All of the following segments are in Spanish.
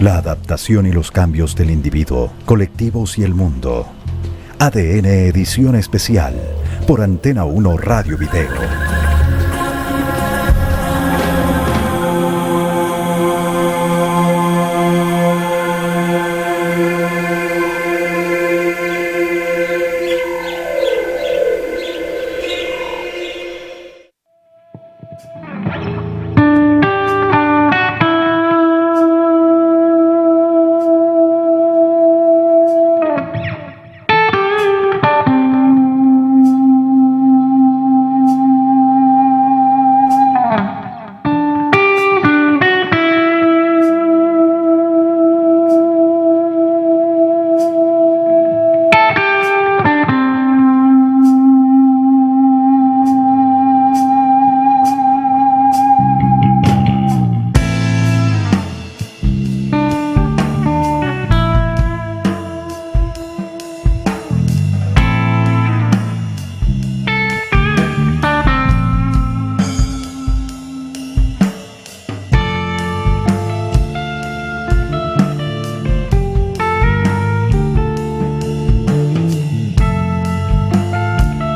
la adaptación y los cambios del individuo, colectivos y el mundo. ADN Edición Especial por Antena 1 Radio Video.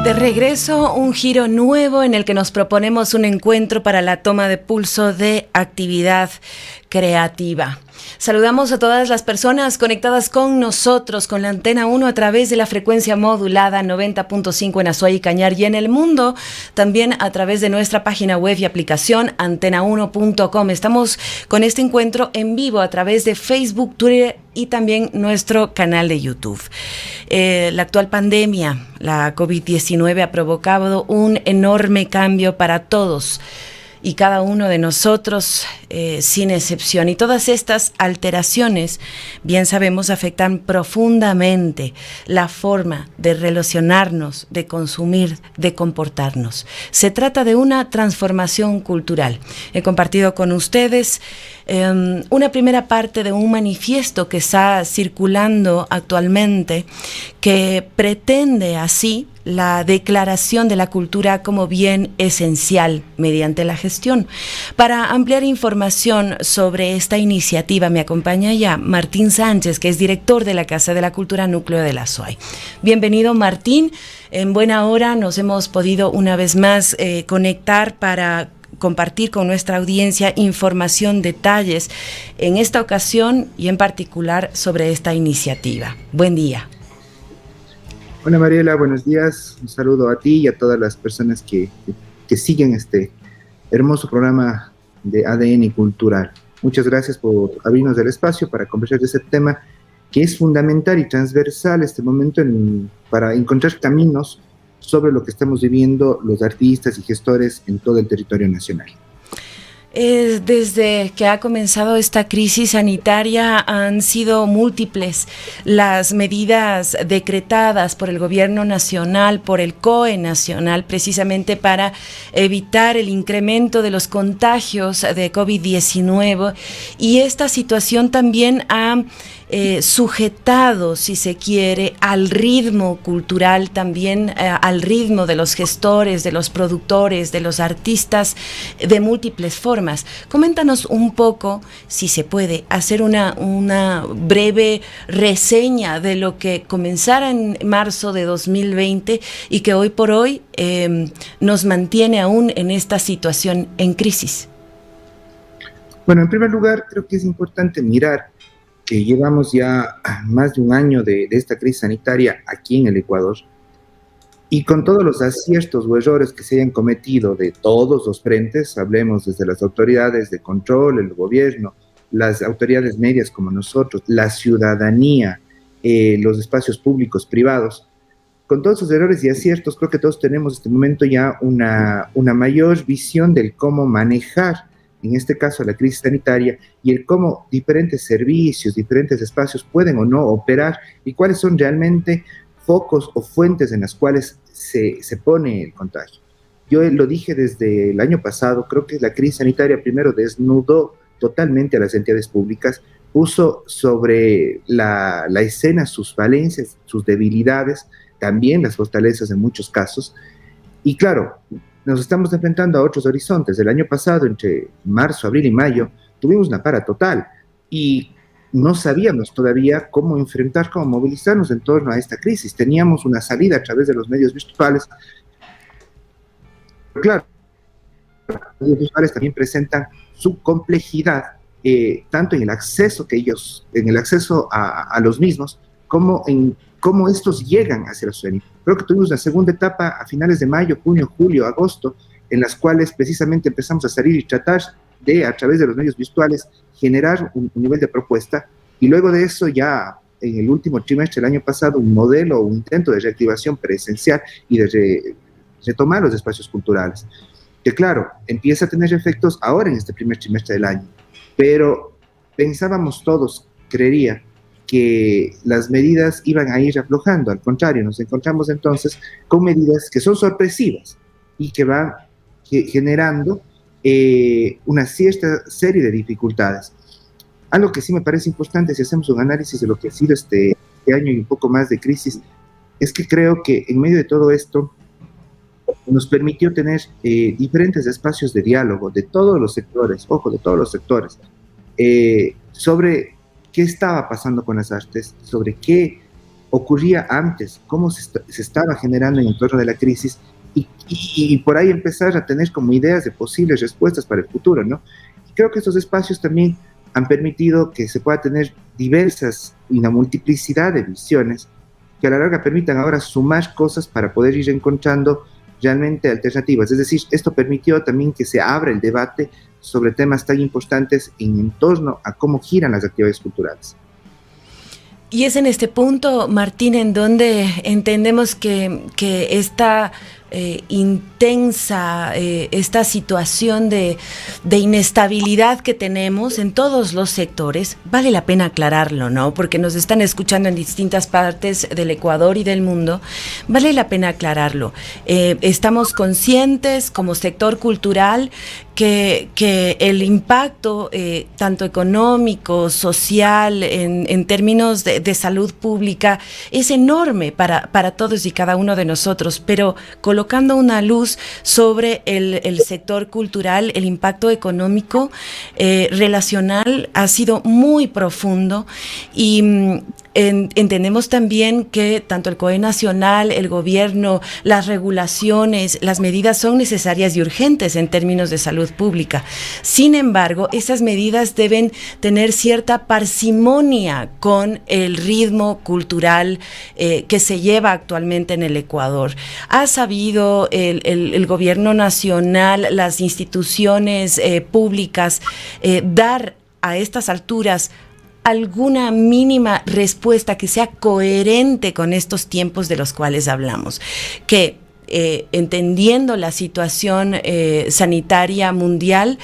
De regreso, un giro nuevo en el que nos proponemos un encuentro para la toma de pulso de actividad creativa. Saludamos a todas las personas conectadas con nosotros, con la Antena 1 a través de la frecuencia modulada 90.5 en Azuay y Cañar y en el mundo, también a través de nuestra página web y aplicación antena1.com. Estamos con este encuentro en vivo a través de Facebook, Twitter y también nuestro canal de YouTube. La actual pandemia, la COVID-19, ha provocado un enorme cambio para todos y cada uno de nosotros, sin excepción. Y todas estas alteraciones, bien sabemos, afectan profundamente la forma de relacionarnos, de consumir, de comportarnos. Se trata de una transformación cultural. He compartido con ustedes una primera parte de un manifiesto que está circulando actualmente, que pretende así la declaración de la cultura como bien esencial mediante la gestión. Para ampliar información sobre esta iniciativa me acompaña ya Martín Sánchez, que es director de la Casa de la Cultura Núcleo de la Azuay. Bienvenido, Martín. En buena hora nos hemos podido una vez más conectar para compartir con nuestra audiencia información, detalles, en esta ocasión y en particular sobre esta iniciativa. Buen día. Hola Mariela, buenos días. Un saludo a ti y a todas las personas que siguen este hermoso programa de ADN Cultural. Muchas gracias por abrirnos el espacio para conversar de este tema que es fundamental y transversal este momento para encontrar caminos sobre lo que estamos viviendo los artistas y gestores en todo el territorio nacional. Desde que ha comenzado esta crisis sanitaria han sido múltiples las medidas decretadas por el gobierno nacional, por el COE nacional, precisamente para evitar el incremento de los contagios de COVID-19, y esta situación también ha sujetado, si se quiere, al ritmo cultural, también al ritmo de los gestores, de los productores, de los artistas, de múltiples formas. Coméntanos un poco, si se puede, hacer una breve reseña de lo que comenzara en marzo de 2020 y que hoy por hoy nos mantiene aún en esta situación en crisis. Bueno, en primer lugar, creo que es importante mirar que llevamos ya más de un año de esta crisis sanitaria aquí en el Ecuador, y con todos los aciertos o errores que se hayan cometido de todos los frentes, hablemos desde las autoridades de control, el gobierno, las autoridades medias como nosotros, la ciudadanía, los espacios públicos, privados, con todos esos errores y aciertos, creo que todos tenemos en este momento ya una mayor visión del cómo manejar, en este caso, la crisis sanitaria, y el cómo diferentes servicios, diferentes espacios pueden o no operar, y cuáles son realmente focos o fuentes en las cuales se pone el contagio. Yo lo dije desde el año pasado, creo que la crisis sanitaria primero desnudó totalmente a las entidades públicas, puso sobre la escena sus falencias, sus debilidades, también las fortalezas en muchos casos, y claro, nos estamos enfrentando a otros horizontes. El año pasado, entre marzo, abril y mayo, tuvimos una para total, y no sabíamos todavía cómo enfrentar, cómo movilizarnos en torno a esta crisis. Teníamos una salida a través de los medios virtuales, pero claro, los medios virtuales también presentan su complejidad, tanto en el acceso a los mismos, como en cómo estos llegan hacia la ciudadanía. Creo que tuvimos la segunda etapa a finales de mayo, junio, julio, agosto, en las cuales precisamente empezamos a salir y tratar de, a través de los medios virtuales, generar un nivel de propuesta, y luego de eso ya en el último trimestre del año pasado, un modelo, un intento de reactivación presencial y de retomar los espacios culturales, que claro, empieza a tener efectos ahora en este primer trimestre del año, pero pensábamos todos, creería, que las medidas iban a ir aflojando. Al contrario, nos encontramos entonces con medidas que son sorpresivas y que van generando una cierta serie de dificultades. Algo que sí me parece importante, si hacemos un análisis de lo que ha sido este año y un poco más de crisis, es que creo que en medio de todo esto nos permitió tener diferentes espacios de diálogo de todos los sectores, ojo, de todos los sectores, sobre qué estaba pasando con las artes, sobre qué ocurría antes, cómo se estaba generando en el entorno de la crisis, y por ahí empezar a tener como ideas de posibles respuestas para el futuro, ¿no? Y creo que estos espacios también han permitido que se pueda tener diversas y una multiplicidad de visiones que a la larga permitan ahora sumar cosas para poder ir encontrando realmente alternativas. Es decir, esto permitió también que se abra el debate sobre temas tan importantes en torno a cómo giran las actividades culturales. Y es en este punto, Martín, en donde entendemos que esta intensa, esta situación de inestabilidad que tenemos en todos los sectores, vale la pena aclararlo, ¿no? Porque nos están escuchando en distintas partes del Ecuador y del mundo, vale la pena aclararlo. Estamos conscientes como sector cultural que el impacto tanto económico, social, en términos de salud pública, es enorme para todos y cada uno de nosotros, pero colocando una luz sobre el sector cultural, el impacto económico, relacional ha sido muy profundo, y entendemos también que tanto el COE nacional, el gobierno, las regulaciones, las medidas son necesarias y urgentes en términos de salud pública. Sin embargo, esas medidas deben tener cierta parsimonia con el ritmo cultural que se lleva actualmente en el Ecuador. ¿Ha sabido el gobierno nacional, las instituciones públicas dar a estas alturas alguna mínima respuesta que sea coherente con estos tiempos de los cuales hablamos? Que entendiendo la situación sanitaria mundial,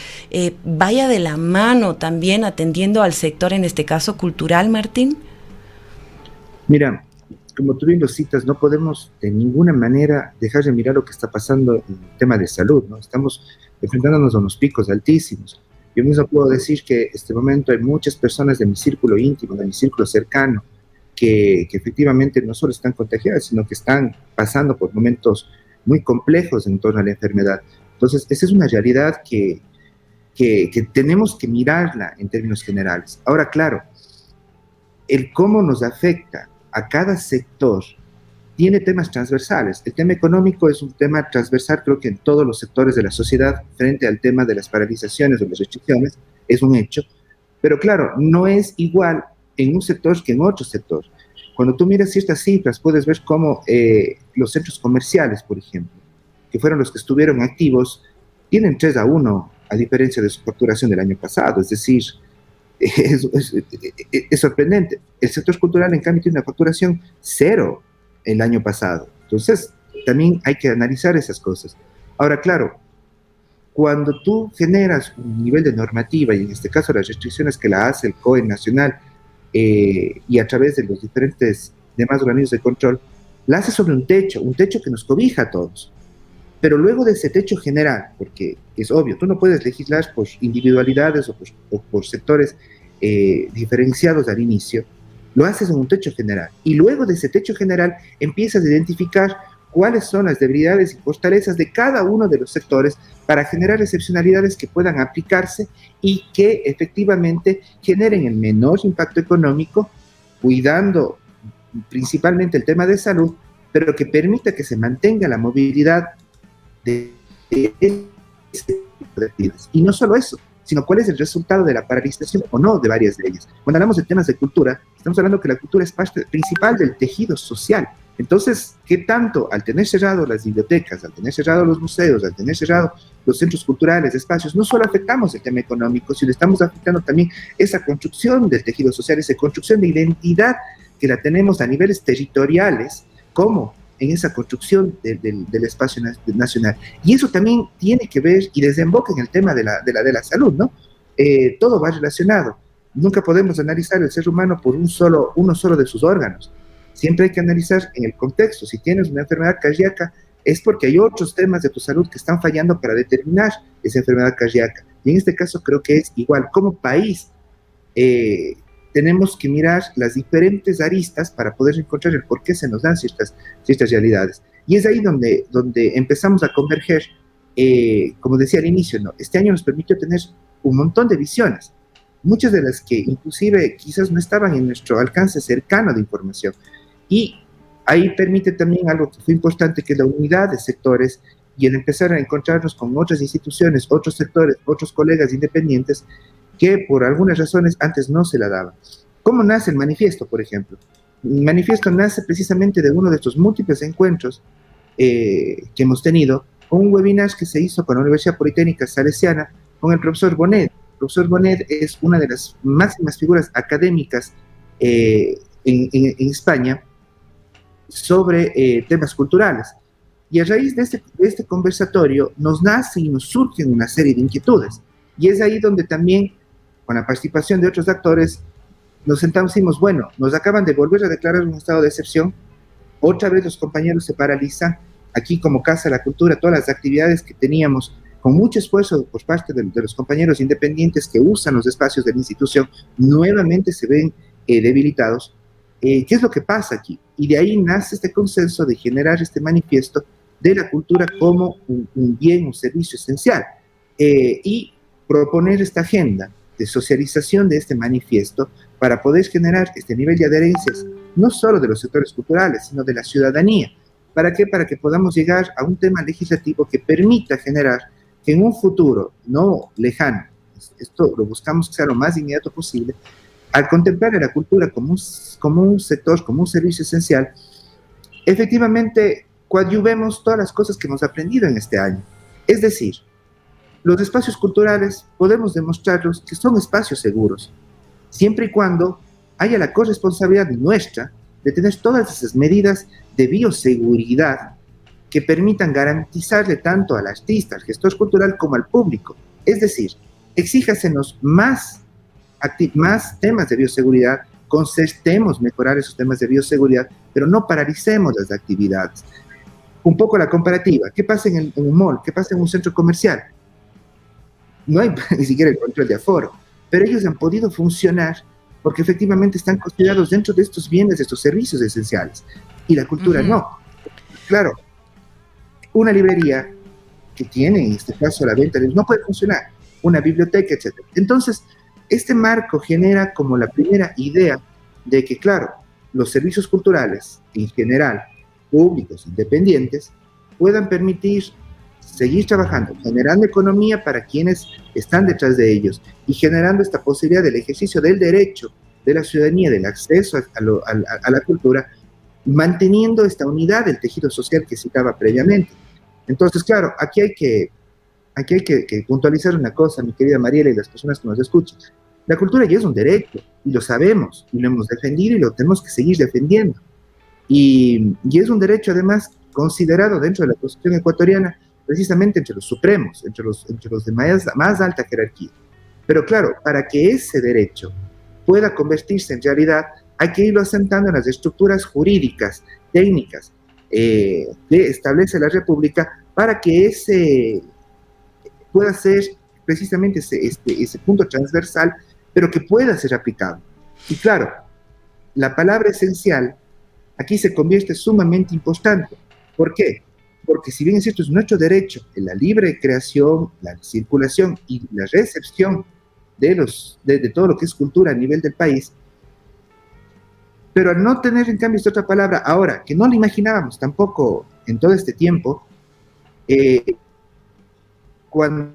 vaya de la mano también atendiendo al sector, en este caso cultural, Martín. Mira, como tú bien lo citas, no podemos de ninguna manera dejar de mirar lo que está pasando en el tema de salud, ¿no? Estamos enfrentándonos a unos picos altísimos. Yo mismo puedo decir que en este momento hay muchas personas de mi círculo íntimo, de mi círculo cercano, que efectivamente no solo están contagiadas, sino que están pasando por momentos muy complejos en torno a la enfermedad. Entonces, esa es una realidad que tenemos que mirarla en términos generales. Ahora, claro, el cómo nos afecta a cada sector tiene temas transversales. El tema económico es un tema transversal, creo que en todos los sectores de la sociedad, frente al tema de las paralizaciones o las restricciones, es un hecho. Pero claro, no es igual en un sector que en otro sector. Cuando tú miras ciertas cifras, puedes ver cómo los centros comerciales, por ejemplo, que fueron los que estuvieron activos, tienen 3-1, a diferencia de su facturación del año pasado. Es decir, es sorprendente. El sector cultural, en cambio, tiene una facturación 0 el año pasado. Entonces, también hay que analizar esas cosas. Ahora, claro, cuando tú generas un nivel de normativa, y en este caso las restricciones que la hace el COE nacional, y a través de los diferentes demás organismos de control, la hace sobre un techo que nos cobija a todos. Pero luego de ese techo general, porque es obvio, tú no puedes legislar por individualidades o por sectores diferenciados al inicio, lo haces en un techo general. Y luego de ese techo general empiezas a identificar cuáles son las debilidades y fortalezas de cada uno de los sectores para generar excepcionalidades que puedan aplicarse y que efectivamente generen el menor impacto económico, cuidando principalmente el tema de salud, pero que permita que se mantenga la movilidad de ese tipo de actividades. Y no solo eso, sino cuál es el resultado de la paralización o no de varias de ellas. Cuando hablamos de temas de cultura, estamos hablando que la cultura es parte principal del tejido social. Entonces, ¿qué tanto al tener cerrado las bibliotecas, al tener cerrado los museos, al tener cerrado los centros culturales, espacios, no solo afectamos el tema económico, sino estamos afectando también esa construcción del tejido social, esa construcción de identidad que la tenemos a niveles territoriales, como en esa construcción del espacio nacional? Y eso también tiene que ver y desemboca en el tema de la salud, ¿no? Todo va relacionado. Nunca podemos analizar el ser humano por uno solo de sus órganos. Siempre hay que analizar en el contexto. Si tienes una enfermedad cardíaca, es porque hay otros temas de tu salud que están fallando para determinar esa enfermedad cardíaca. Y en este caso creo que es igual. Como país, tenemos que mirar las diferentes aristas para poder encontrar el por qué se nos dan ciertas realidades. Y es ahí donde empezamos a converger, como decía al inicio, ¿no? Este año nos permitió tener un montón de visiones, muchas de las que inclusive quizás no estaban en nuestro alcance cercano de información. Y ahí permite también algo que fue importante, que es la unidad de sectores y el empezar a encontrarnos con otras instituciones, otros sectores, otros colegas independientes que por algunas razones antes no se la daban. ¿Cómo nace el manifiesto, por ejemplo? El manifiesto nace precisamente de uno de estos múltiples encuentros que hemos tenido, con un webinar que se hizo con la Universidad Politécnica Salesiana, con el profesor Bonet. El profesor Bonet es una de las máximas figuras académicas en España sobre temas culturales. Y a raíz de este conversatorio nos nace y nos surgen una serie de inquietudes. Y es ahí donde también, con la participación de otros actores, nos sentamos y dijimos, bueno, nos acaban de volver a declarar un estado de excepción, otra vez los compañeros se paralizan, aquí como Casa de la Cultura, todas las actividades que teníamos con mucho esfuerzo por parte de los compañeros independientes que usan los espacios de la institución, nuevamente se ven debilitados. ¿Qué es lo que pasa aquí? Y de ahí nace este consenso de generar este manifiesto de la cultura como un bien, un servicio esencial, y proponer esta agenda de socialización de este manifiesto para poder generar este nivel de adherencias, no solo de los sectores culturales, sino de la ciudadanía. ¿Para qué? Para que podamos llegar a un tema legislativo que permita generar que en un futuro no lejano, esto lo buscamos que sea lo más inmediato posible, al contemplar a la cultura como un sector, como un servicio esencial, efectivamente coadyuvemos todas las cosas que hemos aprendido en este año. Es decir, los espacios culturales podemos demostrarlos que son espacios seguros, siempre y cuando haya la corresponsabilidad nuestra de tener todas esas medidas de bioseguridad que permitan garantizarle tanto al artista, al gestor cultural, como al público. Es decir, exíjasenos más temas de bioseguridad, concertemos mejorar esos temas de bioseguridad, pero no paralicemos las actividades. Un poco la comparativa, ¿qué pasa en un mall? ¿Qué pasa en un centro comercial? No hay ni siquiera el control de aforo, pero ellos han podido funcionar porque efectivamente están considerados dentro de estos bienes, de estos servicios esenciales, y la cultura no. Claro, una librería que tiene, en este caso, la venta no puede funcionar, una biblioteca, etc. Entonces, este marco genera como la primera idea de que, claro, los servicios culturales, en general, públicos, independientes, puedan permitir seguir trabajando, generando economía para quienes están detrás de ellos y generando esta posibilidad del ejercicio del derecho de la ciudadanía, del acceso a la cultura, manteniendo esta unidad del tejido social que citaba previamente. Entonces, claro, aquí hay que puntualizar una cosa, mi querida Mariela y las personas que nos escuchan. La cultura ya es un derecho, y lo sabemos, y lo hemos defendido y lo tenemos que seguir defendiendo. Y es un derecho, además, considerado dentro de la Constitución ecuatoriana, precisamente entre los supremos, entre los de más alta jerarquía. Pero claro, para que ese derecho pueda convertirse en realidad, hay que irlo asentando en las estructuras jurídicas, técnicas, que establece la República, para que ese pueda ser precisamente ese punto transversal, pero que pueda ser aplicado. Y claro, la palabra esencial aquí se convierte sumamente importante, ¿Por qué? Porque si bien es cierto, es nuestro derecho en la libre creación, la circulación y la recepción de todo lo que es cultura a nivel del país, pero al no tener en cambio esta otra palabra, ahora, que no la imaginábamos tampoco en todo este tiempo, cuando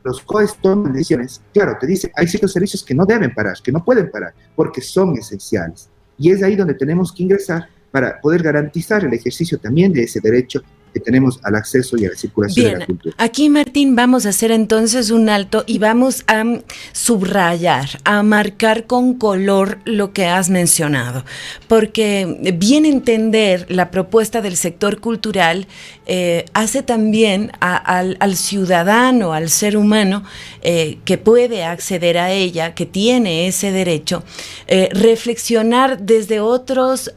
los COEs toman decisiones, claro, te dice, hay ciertos servicios que no deben parar, que no pueden parar, porque son esenciales. Y es ahí donde tenemos que ingresar para poder garantizar el ejercicio también de ese derecho que tenemos al acceso y a la circulación de la cultura. Aquí, Martín, vamos a hacer entonces un alto y vamos a subrayar, a marcar con color lo que has mencionado, porque bien entender la propuesta del sector cultural hace también al ciudadano, al ser humano que puede acceder a ella, que tiene ese derecho, reflexionar desde otros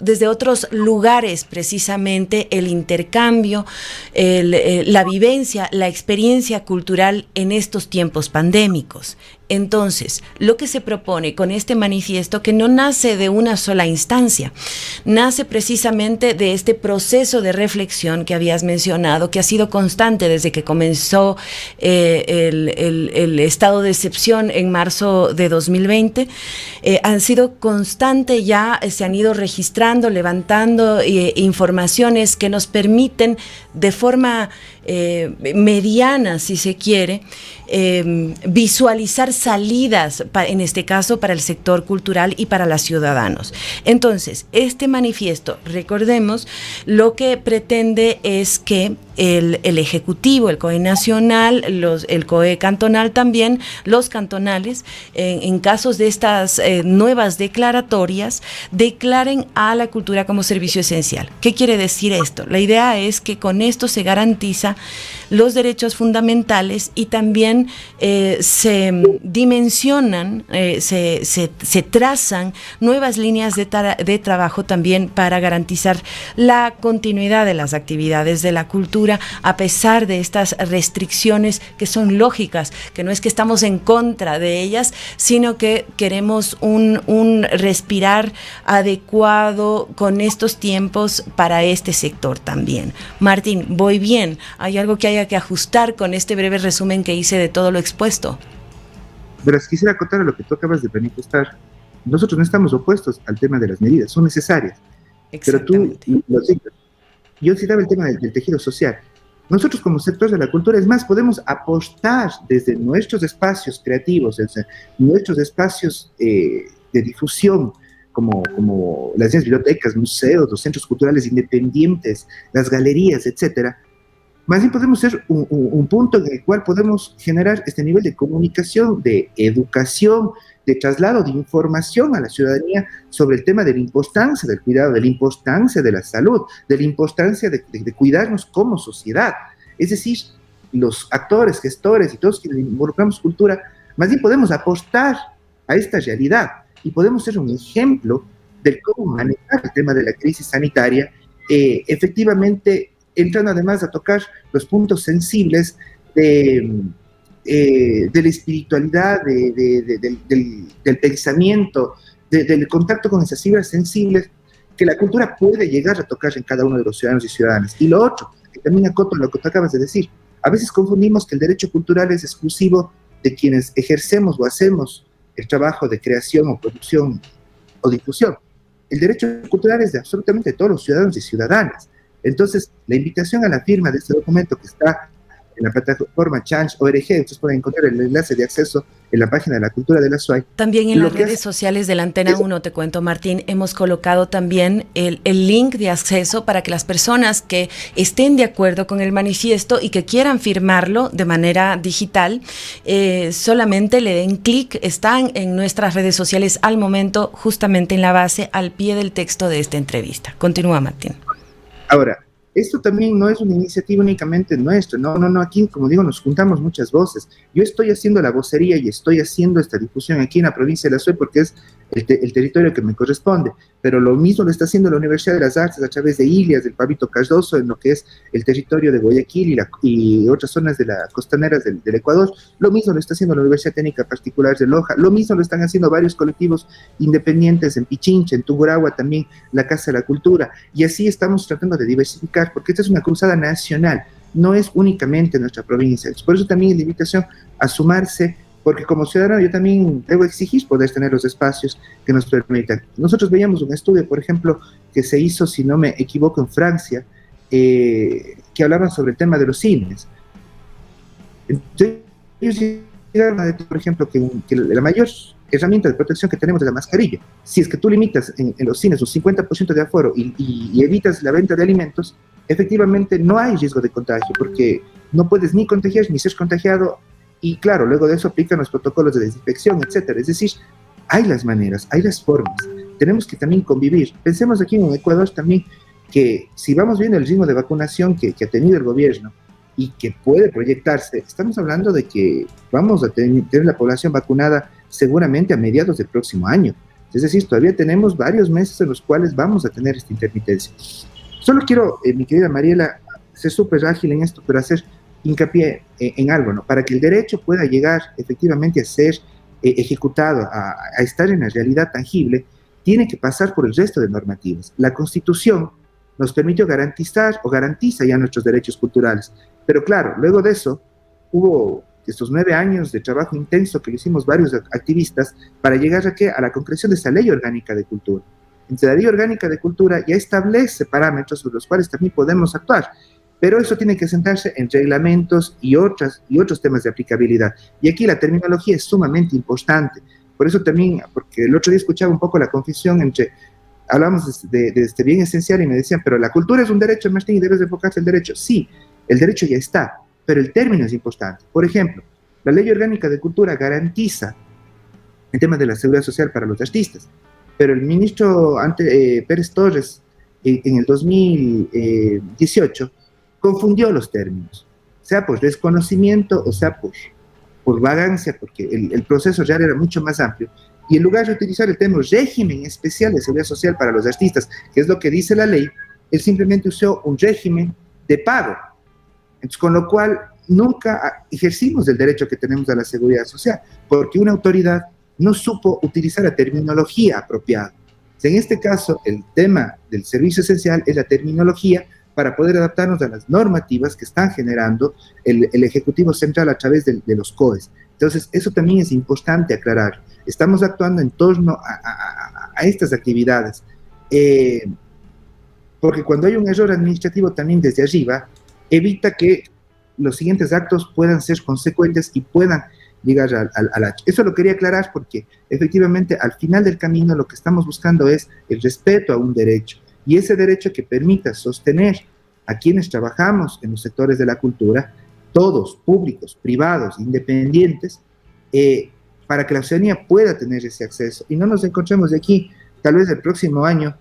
lugares, precisamente el intercambio, la vivencia, la experiencia cultural en estos tiempos pandémicos. Entonces, lo que se propone con este manifiesto, que no nace de una sola instancia, nace precisamente de este proceso de reflexión que habías mencionado, que ha sido constante desde que comenzó el estado de excepción en marzo de 2020. Han sido constante ya, se han ido registrando, levantando informaciones que nos permiten de forma mediana, si se quiere, visualizar salidas, en este caso para el sector cultural y para los ciudadanos. Entonces, este manifiesto, recordemos, lo que pretende es que el Ejecutivo, el COE nacional, el COE cantonal también, los cantonales, en casos de estas nuevas declaratorias, declaren a la cultura como servicio esencial. ¿Qué quiere decir esto? La idea es que con esto se garantiza los derechos fundamentales y también se dimensionan, se trazan nuevas líneas de trabajo también para garantizar la continuidad de las actividades de la cultura, a pesar de estas restricciones que son lógicas, que no es que estamos en contra de ellas, sino que queremos un respirar adecuado con estos tiempos para este sector también. Martín, voy bien. ¿Hay algo que haya que ajustar con este breve resumen que hice de todo lo expuesto? Verás, quisiera acotar a lo que tú acabas de manifestar. Nosotros no estamos opuestos al tema de las medidas, son necesarias. Pero tú lo citas. Yo citaba el tema del tejido social. Nosotros como sector de la cultura, es más, podemos apostar desde nuestros espacios creativos, desde nuestros espacios de difusión, como las bibliotecas, museos, los centros culturales independientes, las galerías, etcétera. Más bien podemos ser un punto en el cual podemos generar este nivel de comunicación, de educación, de traslado de información a la ciudadanía sobre el tema de la importancia del cuidado, de la importancia de la salud, de la importancia de cuidarnos como sociedad. Es decir, los actores, gestores y todos quienes involucramos cultura, más bien podemos apostar a esta realidad y podemos ser un ejemplo de cómo manejar el tema de la crisis sanitaria, efectivamente entrando además a tocar los puntos sensibles de la espiritualidad, del pensamiento, del contacto con esas fibras sensibles que la cultura puede llegar a tocar en cada uno de los ciudadanos y ciudadanas. Y lo otro, que también acoto lo que tú acabas de decir, a veces confundimos que el derecho cultural es exclusivo de quienes ejercemos o hacemos el trabajo de creación o producción o difusión. El derecho cultural es de absolutamente todos los ciudadanos y ciudadanas. Entonces, la invitación a la firma de este documento que está en la plataforma Change.org, ustedes pueden encontrar el enlace de acceso en la página de la cultura de la SUAY. También en las redes sociales de la Antena 1, te cuento, Martín, hemos colocado también el link de acceso para que las personas que estén de acuerdo con el manifiesto y que quieran firmarlo de manera digital, solamente le den clic. Están en nuestras redes sociales al momento, justamente en la base, al pie del texto de esta entrevista. Continúa, Martín. Ahora, esto también no es una iniciativa únicamente nuestra, no, aquí, como digo, nos juntamos muchas voces. Yo estoy haciendo la vocería y estoy haciendo esta difusión aquí en la provincia de la SUAY porque es el territorio que me corresponde, pero lo mismo lo está haciendo la Universidad de las Artes a través de Ilias, del Pablito Cardoso, en lo que es el territorio de Guayaquil y otras zonas de las costaneras del Ecuador. Lo mismo lo está haciendo la Universidad Técnica Particular de Loja, lo mismo lo están haciendo varios colectivos independientes en Pichincha, en Tungurahua también, la Casa de la Cultura, y así estamos tratando de diversificar, porque esta es una cruzada nacional, no es únicamente nuestra provincia. Por eso también es la invitación a sumarse, porque como ciudadano yo también debo exigir poder tener los espacios que nos permitan. Nosotros veíamos un estudio, por ejemplo, que se hizo, si no me equivoco, en Francia, que hablaban sobre el tema de los cines. Entonces, ellos llegaron a decir, por ejemplo, que la mayor herramienta de protección que tenemos es la mascarilla. Si es que tú limitas en los cines un 50% de aforo y evitas la venta de alimentos, efectivamente no hay riesgo de contagio, porque no puedes ni contagiar ni ser contagiado. Y claro, luego de eso aplican los protocolos de desinfección, etcétera. Es decir, hay las maneras, hay las formas. Tenemos que también convivir. Pensemos aquí en Ecuador también que si vamos viendo el ritmo de vacunación que ha tenido el gobierno y que puede proyectarse, estamos hablando de que vamos a tener la población vacunada seguramente a mediados del próximo año. Es decir, todavía tenemos varios meses en los cuales vamos a tener esta intermitencia. Solo quiero, mi querida Mariela, ser súper ágil en esto, pero hacer hincapié en algo, ¿no? Para que el derecho pueda llegar efectivamente a ser ejecutado, a estar en la realidad tangible, tiene que pasar por el resto de normativas. La Constitución nos permitió garantizar o garantiza ya nuestros derechos culturales, pero claro, luego de eso hubo estos 9 años de trabajo intenso que hicimos varios activistas para llegar a la concreción de esa Ley Orgánica de Cultura. Entonces, la Ley Orgánica de Cultura ya establece parámetros sobre los cuales también podemos actuar, pero eso tiene que sentarse en reglamentos y otros temas de aplicabilidad. Y aquí la terminología es sumamente importante. Por eso también, porque el otro día escuchaba un poco la confusión entre, hablamos de este bien esencial y me decían, pero la cultura es un derecho, Martín, y debes de enfocarse el derecho. Sí, el derecho ya está, pero el término es importante. Por ejemplo, la Ley Orgánica de Cultura garantiza el tema de la seguridad social para los artistas, pero el ministro Pérez Torres en el 2018 confundió los términos, sea por desconocimiento o sea por vagancia, porque el proceso real era mucho más amplio, y en lugar de utilizar el término régimen especial de seguridad social para los artistas, que es lo que dice la ley, él simplemente usó un régimen de pago. Entonces, con lo cual nunca ejercimos el derecho que tenemos a la seguridad social, porque una autoridad no supo utilizar la terminología apropiada. En este caso, el tema del servicio esencial es la terminología para poder adaptarnos a las normativas que están generando el Ejecutivo Central a través de los COEs. Entonces, eso también es importante aclarar. Estamos actuando en torno a estas actividades, porque cuando hay un error administrativo también desde arriba, evita que los siguientes actos puedan ser consecuentes y puedan llegar al hecho. Eso lo quería aclarar porque efectivamente al final del camino lo que estamos buscando es el respeto a un derecho, y ese derecho que permita sostener a quienes trabajamos en los sectores de la cultura, todos, públicos, privados, independientes, para que la ciudadanía pueda tener ese acceso y no nos encontremos de aquí, tal vez el próximo año,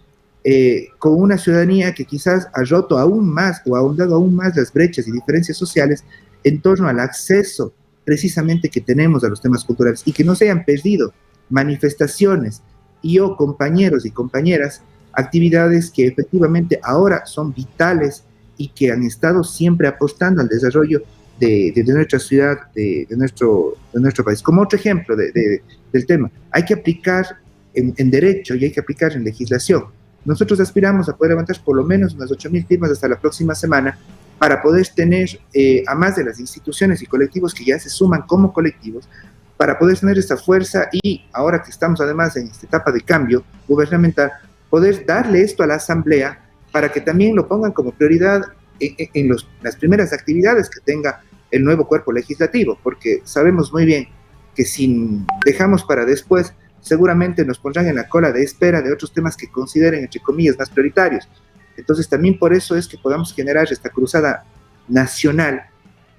con una ciudadanía que quizás ha roto aún más o ha ahondado aún más las brechas y diferencias sociales en torno al acceso precisamente que tenemos a los temas culturales, y que no se hayan perdido manifestaciones y o compañeros y compañeras, actividades que efectivamente ahora son vitales y que han estado siempre apostando al desarrollo de nuestra ciudad, de nuestro país. Como otro ejemplo del tema, hay que aplicar en derecho y hay que aplicar en legislación. Nosotros aspiramos a poder levantar por lo menos unas 8,000 firmas hasta la próxima semana para poder tener, a más de las instituciones y colectivos que ya se suman como colectivos, para poder tener esta fuerza y ahora que estamos además en esta etapa de cambio gubernamental, poder darle esto a la Asamblea para que también lo pongan como prioridad en las primeras actividades que tenga el nuevo cuerpo legislativo, porque sabemos muy bien que si dejamos para después, seguramente nos pondrán en la cola de espera de otros temas que consideren, entre comillas, más prioritarios. Entonces también por eso es que podamos generar esta cruzada nacional,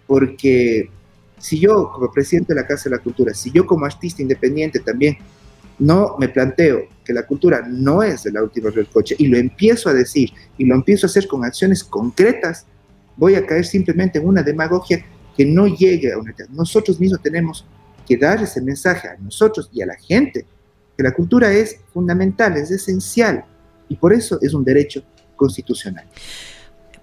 porque si yo como presidente de la Casa de la Cultura, si yo como artista independiente también no me planteo que la cultura no es de la última del coche y lo empiezo a decir y lo empiezo a hacer con acciones concretas, voy a caer simplemente en una demagogia que no llegue a una... Nosotros mismos tenemos que dar ese mensaje a nosotros y a la gente, que la cultura es fundamental, es esencial, y por eso es un derecho constitucional.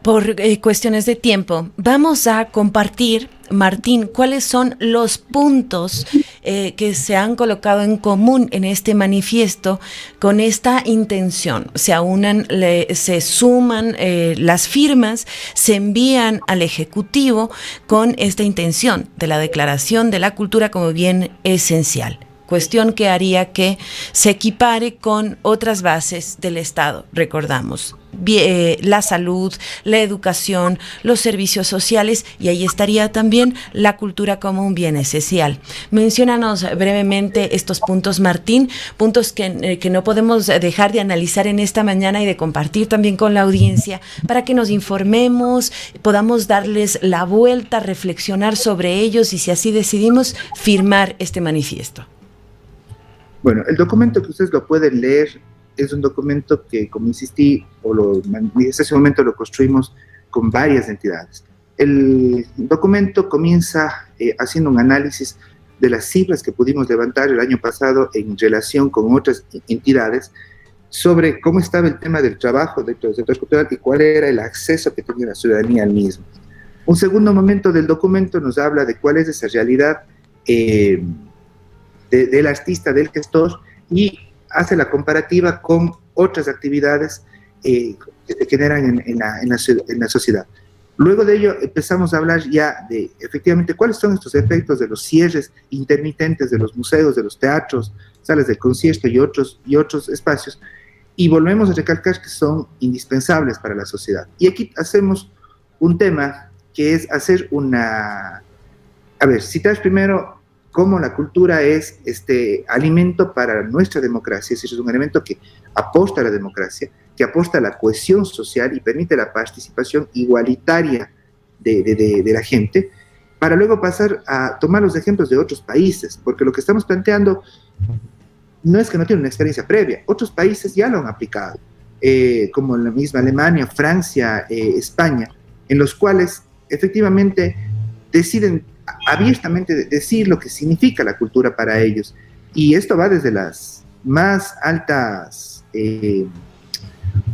Por cuestiones de tiempo, vamos a compartir, Martín, cuáles son los puntos que se han colocado en común en este manifiesto con esta intención. Se aunan, se suman las firmas, se envían al Ejecutivo con esta intención de la declaración de la cultura como bien esencial. Cuestión que haría que se equipare con otras bases del Estado, recordamos, la salud, la educación, los servicios sociales, y ahí estaría también la cultura como un bien esencial. Menciónanos brevemente estos puntos, Martín, puntos que no podemos dejar de analizar en esta mañana y de compartir también con la audiencia para que nos informemos, podamos darles la vuelta, reflexionar sobre ellos y, si así decidimos, firmar este manifiesto. Bueno, el documento que ustedes lo pueden leer es un documento que, como insistí, desde ese momento lo construimos con varias entidades. El documento comienza haciendo un análisis de las cifras que pudimos levantar el año pasado en relación con otras entidades sobre cómo estaba el tema del trabajo dentro del sector cultural y cuál era el acceso que tenía la ciudadanía al mismo. Un segundo momento del documento nos habla de cuál es esa realidad del artista, del gestor, y hace la comparativa con otras actividades que se generan en la sociedad. Luego de ello empezamos a hablar ya de efectivamente cuáles son estos efectos de los cierres intermitentes de los museos, de los teatros, salas de concierto y otros espacios, y volvemos a recalcar que son indispensables para la sociedad. Y aquí hacemos un tema que es hacer citar primero cómo la cultura es alimento para nuestra democracia, es decir, es un elemento que aporta a la democracia, que aporta a la cohesión social y permite la participación igualitaria de la gente, para luego pasar a tomar los ejemplos de otros países, porque lo que estamos planteando no es que no tienen una experiencia previa, otros países ya lo han aplicado, como la misma Alemania, Francia, España, en los cuales efectivamente deciden abiertamente decir lo que significa la cultura para ellos. Y esto va desde las más altas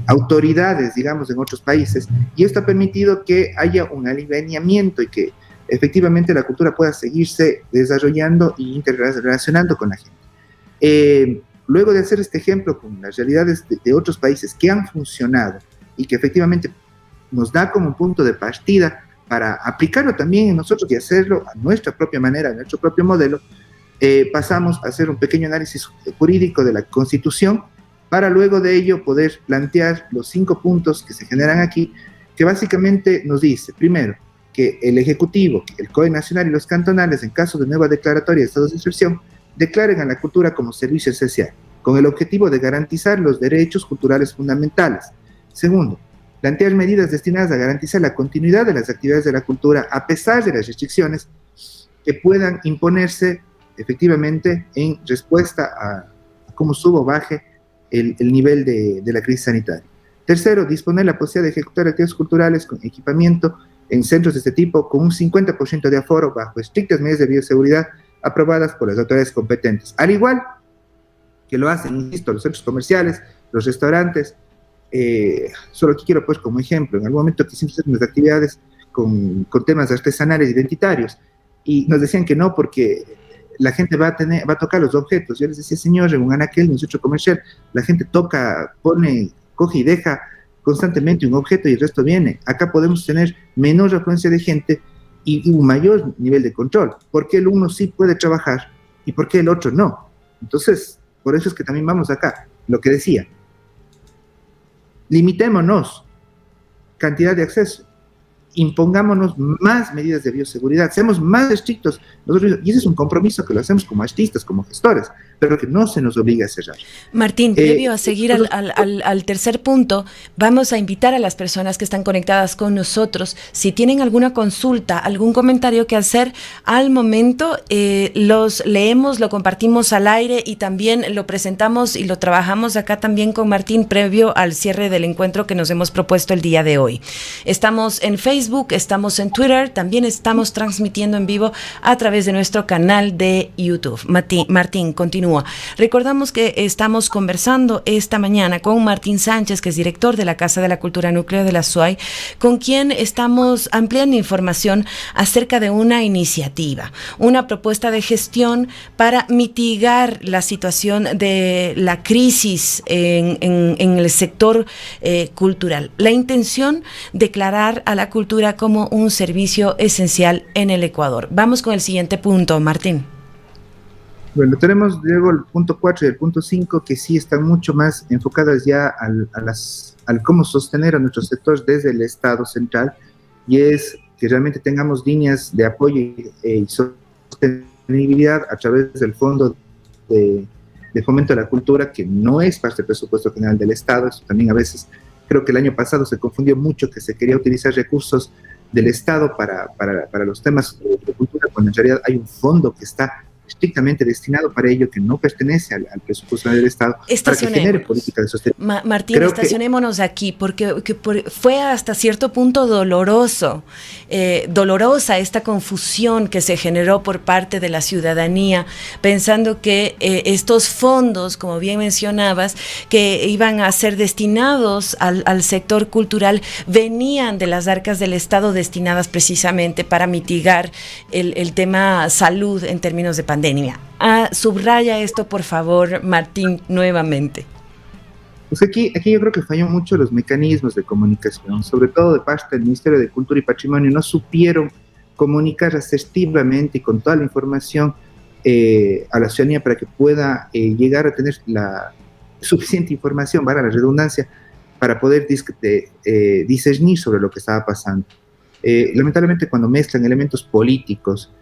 autoridades, digamos, en otros países, y esto ha permitido que haya un alineamiento y que efectivamente la cultura pueda seguirse desarrollando e interrelacionando con la gente. Luego de hacer este ejemplo con las realidades de otros países que han funcionado y que efectivamente nos da como un punto de partida para aplicarlo también en nosotros y hacerlo a nuestra propia manera, a nuestro propio modelo, pasamos a hacer un pequeño análisis jurídico de la Constitución para luego de ello poder plantear los 5 puntos que se generan aquí, que básicamente nos dice, primero, que el Ejecutivo, el COE Nacional y los cantonales, en caso de nueva declaratoria de estados de excepción, declaren a la cultura como servicio esencial, con el objetivo de garantizar los derechos culturales fundamentales. Segundo, plantear medidas destinadas a garantizar la continuidad de las actividades de la cultura a pesar de las restricciones que puedan imponerse efectivamente en respuesta a cómo suba o baje el nivel de la crisis sanitaria. Tercero, disponer la posibilidad de ejecutar actividades culturales con equipamiento en centros de este tipo con un 50% de aforo bajo estrictas medidas de bioseguridad aprobadas por las autoridades competentes, al igual que lo hacen, insisto, los centros comerciales, los restaurantes. Solo aquí quiero, pues, como ejemplo, en algún momento quisimos hacer unas actividades con temas artesanales identitarios y nos decían que no porque la gente va a tocar los objetos. Yo les decía, señor, en un anaquel, en un centro comercial, la gente toca, coge y deja constantemente un objeto y el resto viene. Acá podemos tener menor afluencia de gente y un mayor nivel de control. ¿Por qué el uno sí puede trabajar y por qué el otro no? Entonces, por eso es que también vamos acá, lo que decía. Limitémonos cantidad de acceso, impongámonos más medidas de bioseguridad, seamos más estrictos nosotros, y ese es un compromiso que lo hacemos como artistas, como gestores, pero que no se nos obliga a cerrar. Martín, previo a seguir al tercer punto, vamos a invitar a las personas que están conectadas con nosotros, si tienen alguna consulta, algún comentario que hacer al momento, los leemos, lo compartimos al aire y también lo presentamos y lo trabajamos acá también con Martín previo al cierre del encuentro que nos hemos propuesto el día de hoy. Estamos en Facebook, Facebook, estamos en Twitter, también estamos transmitiendo en vivo a través de nuestro canal de YouTube. Martín, continúa. Recordamos que estamos conversando esta mañana con Martín Sánchez, que es director de la Casa de la Cultura Núcleo de la SUAY, con quien estamos ampliando información acerca de una iniciativa, una propuesta de gestión para mitigar la situación de la crisis en el sector cultural. La intención, declarar a la cultura como un servicio esencial en el Ecuador. Vamos con el siguiente punto, Martín. Bueno, tenemos luego el punto 4 y el punto 5 que sí están mucho más enfocadas ya al cómo sostener a nuestros sectores desde el Estado central, y es que realmente tengamos líneas de apoyo y sostenibilidad a través del Fondo de Fomento de la Cultura, que no es parte del presupuesto general del Estado. Eso también a veces, creo que el año pasado se confundió mucho, que se quería utilizar recursos del Estado para los temas de cultura, cuando en realidad hay un fondo que está estrictamente destinado para ello, que no pertenece al presupuesto del Estado, para que genere política de sostenibilidad. Martín, estacionémonos aquí, porque fue hasta cierto punto dolorosa esta confusión que se generó por parte de la ciudadanía, pensando que estos fondos, como bien mencionabas, que iban a ser destinados al sector cultural, venían de las arcas del Estado destinadas precisamente para mitigar el tema salud en términos de pandemia. Subraya esto, por favor, Martín, nuevamente. Pues aquí yo creo que falló mucho los mecanismos de comunicación, sobre todo de parte del Ministerio de Cultura y Patrimonio. No supieron comunicar asertivamente y con toda la información a la ciudadanía para que pueda llegar a tener la suficiente información, para la redundancia, para poder discernir sobre lo que estaba pasando. Lamentablemente, cuando mezclan elementos políticos,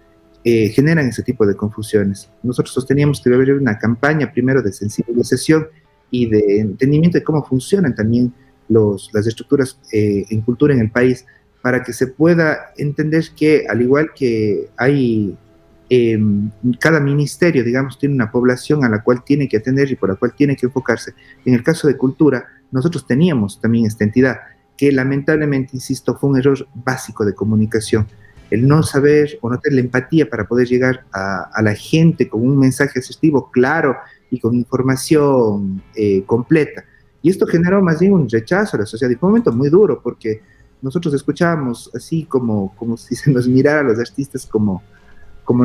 generan ese tipo de confusiones. Nosotros sosteníamos que debe haber una campaña primero de sensibilización y de entendimiento de cómo funcionan también las estructuras en cultura en el país, para que se pueda entender que, al igual que hay cada ministerio, digamos, tiene una población a la cual tiene que atender y por la cual tiene que enfocarse. En el caso de cultura, nosotros teníamos también esta entidad que lamentablemente, insisto, fue un error básico de comunicación. El no saber o no tener la empatía para poder llegar a la gente con un mensaje asertivo, claro, y con información completa. Y esto generó más bien un rechazo a la sociedad, y fue un momento muy duro, porque nosotros escuchábamos así como si se nos mirara a los artistas como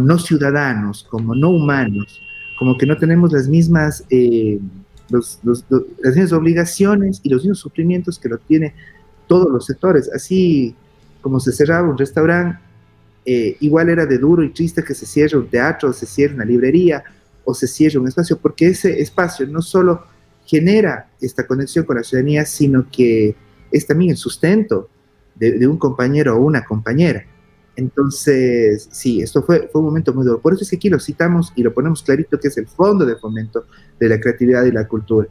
no ciudadanos, como no humanos, como que no tenemos las mismas, las mismas obligaciones y los mismos sufrimientos que lo tienen todos los sectores. Así como se cerraba un restaurante, igual era de duro y triste que se cierre un teatro, o se cierre una librería, o se cierre un espacio, porque ese espacio no solo genera esta conexión con la ciudadanía, sino que es también el sustento de un compañero o una compañera. Entonces, sí, esto fue un momento muy duro. Por eso es que aquí lo citamos y lo ponemos clarito, que es el Fondo de Fomento de la Creatividad y la Cultura.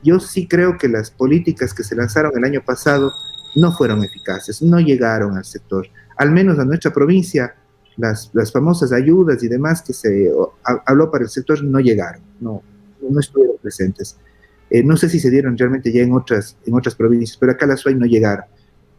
Yo sí creo que las políticas que se lanzaron el año pasado no fueron eficaces, no llegaron al sector. Al menos a nuestra provincia, las famosas ayudas y demás que se habló para el sector no llegaron, no estuvieron presentes. No sé si se dieron realmente ya en otras provincias, pero acá a la SUAY no llegaron.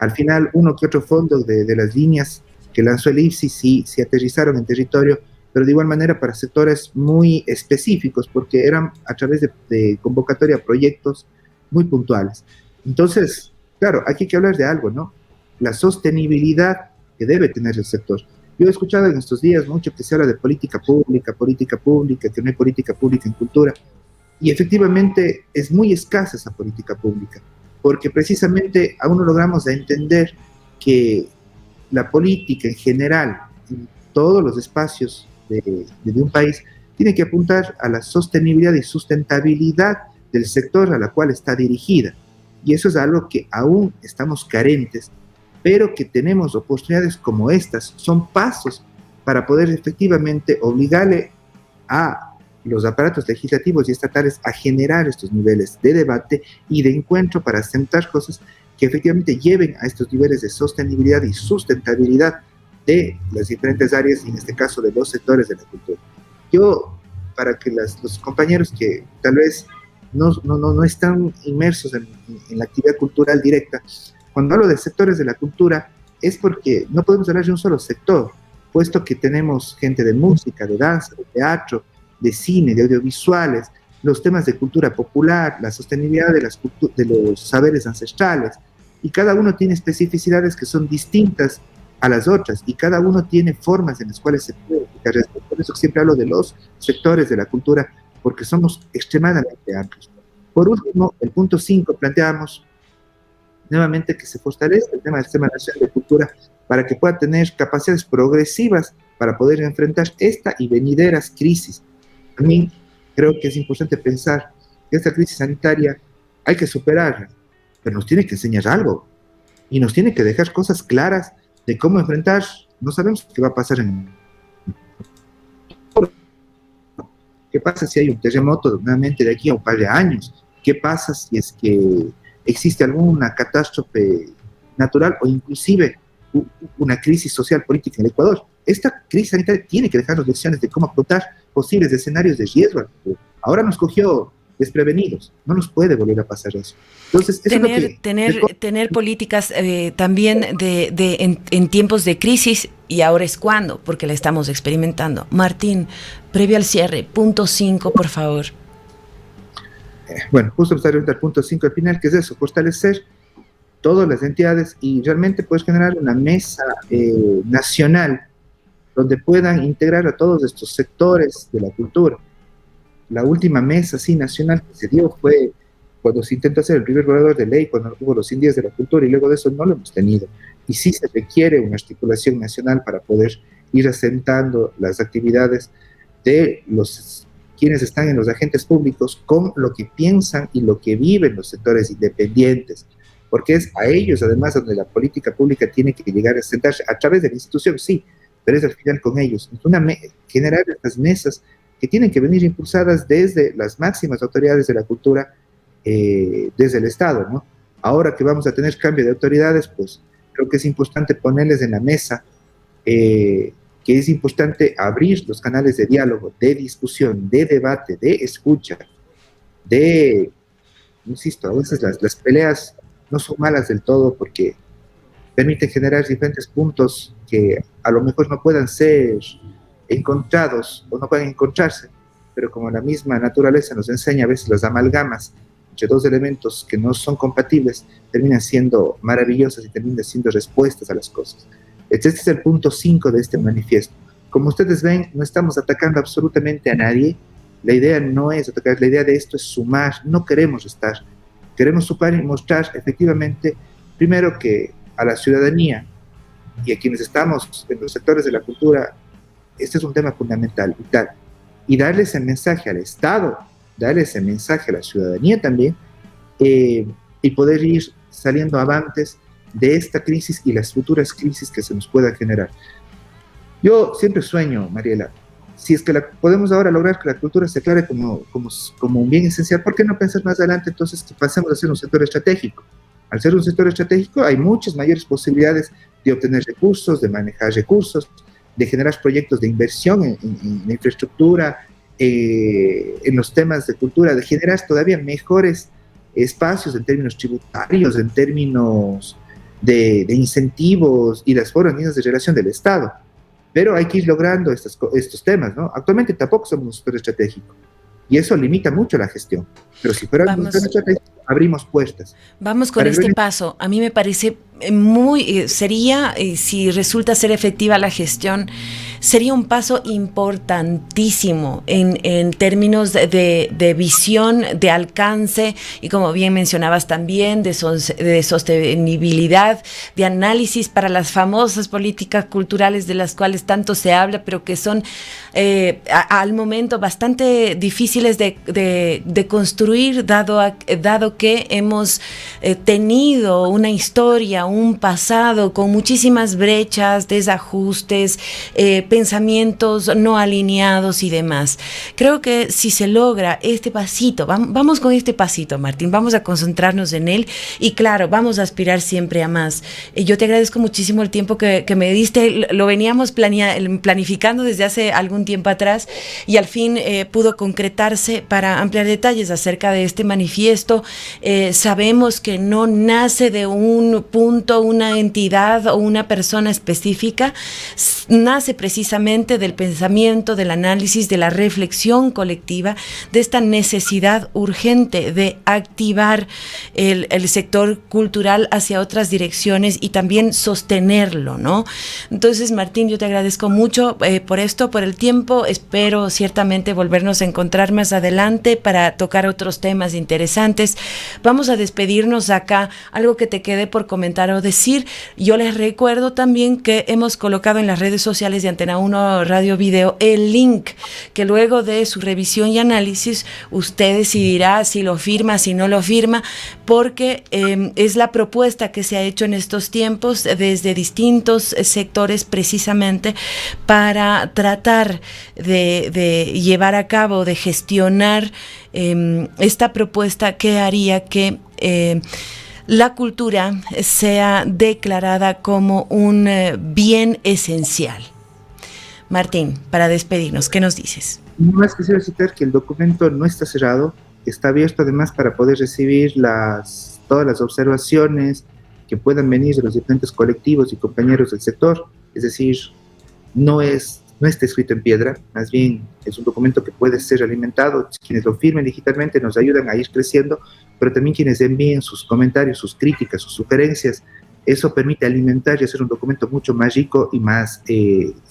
Al final, uno que otro fondo de las líneas que lanzó el IFSI sí aterrizaron en territorio, pero de igual manera para sectores muy específicos, porque eran a través de convocatoria a proyectos muy puntuales. Entonces, claro, aquí hay que hablar de algo, ¿no? La sostenibilidad que debe tener el sector. Yo he escuchado en estos días mucho que se habla de política pública, que no hay política pública en cultura, y efectivamente es muy escasa esa política pública, porque precisamente aún no logramos entender que la política en general, en todos los espacios de un país, tiene que apuntar a la sostenibilidad y sustentabilidad del sector a la cual está dirigida. Y eso es algo que aún estamos carentes, pero que tenemos oportunidades como estas. Son pasos para poder efectivamente obligarle a los aparatos legislativos y estatales a generar estos niveles de debate y de encuentro para sentar cosas que efectivamente lleven a estos niveles de sostenibilidad y sustentabilidad de las diferentes áreas, y en este caso de los sectores de la cultura. Yo, para que los compañeros que tal vez no están inmersos en la actividad cultural directa, cuando hablo de sectores de la cultura, es porque no podemos hablar de un solo sector, puesto que tenemos gente de música, de danza, de teatro, de cine, de audiovisuales, los temas de cultura popular, la sostenibilidad de los saberes ancestrales, y cada uno tiene especificidades que son distintas a las otras, y cada uno tiene formas en las cuales se puede aplicar esto. Por eso siempre hablo de los sectores de la cultura, porque somos extremadamente amplios. Por último, el punto 5, planteamos nuevamente que se fortalezca el tema del Sistema Nacional de Cultura para que pueda tener capacidades progresivas para poder enfrentar esta y venideras crisis. También creo que es importante pensar que esta crisis sanitaria hay que superarla, pero nos tiene que enseñar algo y nos tiene que dejar cosas claras de cómo enfrentar. No sabemos qué va a pasar ¿Qué pasa si hay un terremoto nuevamente de aquí a un par de años? ¿Qué pasa si es que existe alguna catástrofe natural o inclusive una crisis social política en el Ecuador? Esta crisis sanitaria tiene que dejarnos lecciones de cómo afrontar posibles escenarios de riesgo. Ahora nos cogió desprevenidos, no nos puede volver a pasar eso. Entonces, tener políticas también en tiempos de crisis, y ahora es cuando, porque la estamos experimentando. Martín, previo al cierre, punto 5, por favor. Bueno, justo estar al punto 5 al final, que es eso, fortalecer todas las entidades y realmente puedes generar una mesa nacional donde puedan integrar a todos estos sectores de la cultura. La última mesa así nacional que se dio fue cuando se intentó hacer el primer borrador de ley, cuando hubo los 100 días de la cultura, y luego de eso no lo hemos tenido. Y sí se requiere una articulación nacional para poder ir asentando las actividades de quienes están en los agentes públicos con lo que piensan y lo que viven los sectores independientes, porque es a ellos además donde la política pública tiene que llegar a sentarse a través de la institución, sí, pero es al final con ellos. Generar estas mesas que tienen que venir impulsadas desde las máximas autoridades de la cultura, desde el Estado, ¿no? Ahora que vamos a tener cambio de autoridades, pues creo que es importante ponerles en la mesa que es importante abrir los canales de diálogo, de discusión, de debate, de escucha, insisto, a veces las peleas no son malas del todo porque permiten generar diferentes puntos que a lo mejor no puedan ser encontrados o no pueden encontrarse, pero como la misma naturaleza nos enseña, a veces las amalgamas entre dos elementos que no son compatibles terminan siendo maravillosas y terminan siendo respuestas a las cosas. Este es el punto 5 de este manifiesto. Como ustedes ven, no estamos atacando absolutamente a nadie. La idea no es atacar, la idea de esto es sumar, no queremos restar. Queremos sumar y mostrar efectivamente, primero que a la ciudadanía y a quienes estamos en los sectores de la cultura, este es un tema fundamental, vital. Y darle ese mensaje al Estado, darle ese mensaje a la ciudadanía también, y poder ir saliendo avantes de esta crisis y las futuras crisis que se nos puedan generar. Yo siempre sueño, Mariela, si es que podemos ahora lograr que la cultura se aclare como un bien esencial, ¿por qué no pensar más adelante entonces que pasemos a ser un sector estratégico? Al ser un sector estratégico hay muchas mayores posibilidades de obtener recursos, de manejar recursos, de generar proyectos de inversión en la infraestructura, en los temas de cultura, de generar todavía mejores espacios en términos tributarios, en términos de incentivos y las formas mismas de relación del Estado. Pero hay que ir logrando estos temas, ¿no? Actualmente tampoco somos un sector estratégico y eso limita mucho la gestión. Pero si fuera un sector estratégico, abrimos puertas. Vamos con paso. A mí me parece sería, si resulta ser efectiva la gestión, sería un paso importantísimo en términos de visión, de alcance y, como bien mencionabas también, de sostenibilidad, de análisis para las famosas políticas culturales de las cuales tanto se habla, pero que son al momento bastante difíciles de construir, dado que hemos tenido una historia, a un pasado con muchísimas brechas, desajustes, pensamientos no alineados y demás. Creo que si se logra este pasito, vamos con este pasito, Martín, vamos a concentrarnos en él y claro, vamos a aspirar siempre a más. Yo te agradezco muchísimo el tiempo que me diste, lo veníamos planificando desde hace algún tiempo atrás y al fin pudo concretarse para ampliar detalles acerca de este manifiesto. Sabemos que no nace de un punto, una entidad o una persona específica, nace precisamente del pensamiento, del análisis, de la reflexión colectiva, de esta necesidad urgente de activar el sector cultural hacia otras direcciones y también sostenerlo, ¿no? Entonces, Martín, yo te agradezco mucho por esto, por el tiempo. Espero ciertamente volvernos a encontrar más adelante para tocar otros temas interesantes. Vamos a despedirnos acá. Algo que te quede por comentar o decir. Yo les recuerdo también que hemos colocado en las redes sociales de Antena 1 Radio Video el link que luego de su revisión y análisis usted decidirá si lo firma, si no lo firma, porque es la propuesta que se ha hecho en estos tiempos desde distintos sectores precisamente para tratar de llevar a cabo, de gestionar esta propuesta que haría que la cultura sea declarada como un bien esencial. Martín, para despedirnos, ¿qué nos dices? No más quisiera citar que el documento no está cerrado, está abierto además para poder recibir todas las observaciones que puedan venir de los diferentes colectivos y compañeros del sector. Es decir, no está escrito en piedra, más bien es un documento que puede ser alimentado. Quienes lo firmen digitalmente nos ayudan a ir creciendo, pero también quienes envíen sus comentarios, sus críticas, sus sugerencias, eso permite alimentar y hacer un documento mucho más rico y más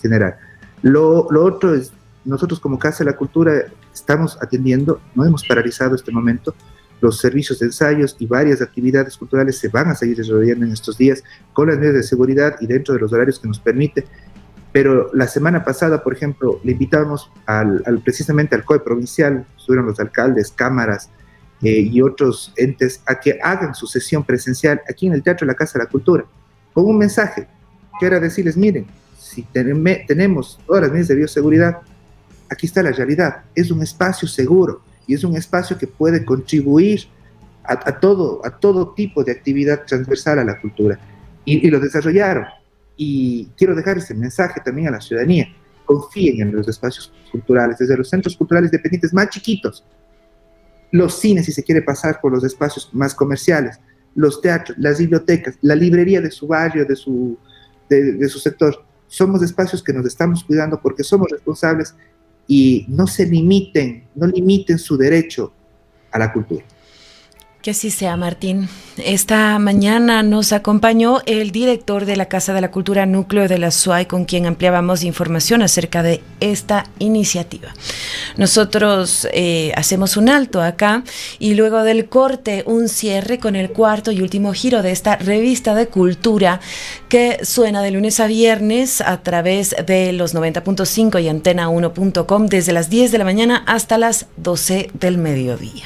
general. Lo otro es, nosotros como Casa de la Cultura estamos atendiendo, no hemos paralizado este momento, los servicios de ensayos y varias actividades culturales se van a seguir desarrollando en estos días con las medidas de seguridad y dentro de los horarios que nos permite. Pero la semana pasada, por ejemplo, le invitamos precisamente al COE provincial, estuvieron los alcaldes, cámaras y otros entes a que hagan su sesión presencial aquí en el Teatro de la Casa de la Cultura, con un mensaje que era decirles, miren, si tenemos todas las medidas de bioseguridad, aquí está la realidad, es un espacio seguro y es un espacio que puede contribuir a todo tipo de actividad transversal a la cultura. Y lo desarrollaron. Y quiero dejar ese mensaje también a la ciudadanía. Confíen en los espacios culturales, desde los centros culturales dependientes más chiquitos, los cines, si se quiere pasar por los espacios más comerciales, los teatros, las bibliotecas, la librería de su barrio, de su sector. Somos espacios que nos estamos cuidando porque somos responsables y no limiten su derecho a la cultura. Que así sea, Martín. Esta mañana nos acompañó el director de la Casa de la Cultura Núcleo de la SUAY, con quien ampliábamos información acerca de esta iniciativa. Nosotros hacemos un alto acá y luego del corte un cierre con el cuarto y último giro de esta revista de cultura que suena de lunes a viernes a través de los 90.5 y antena1.com desde las 10 de la mañana hasta las 12 del mediodía.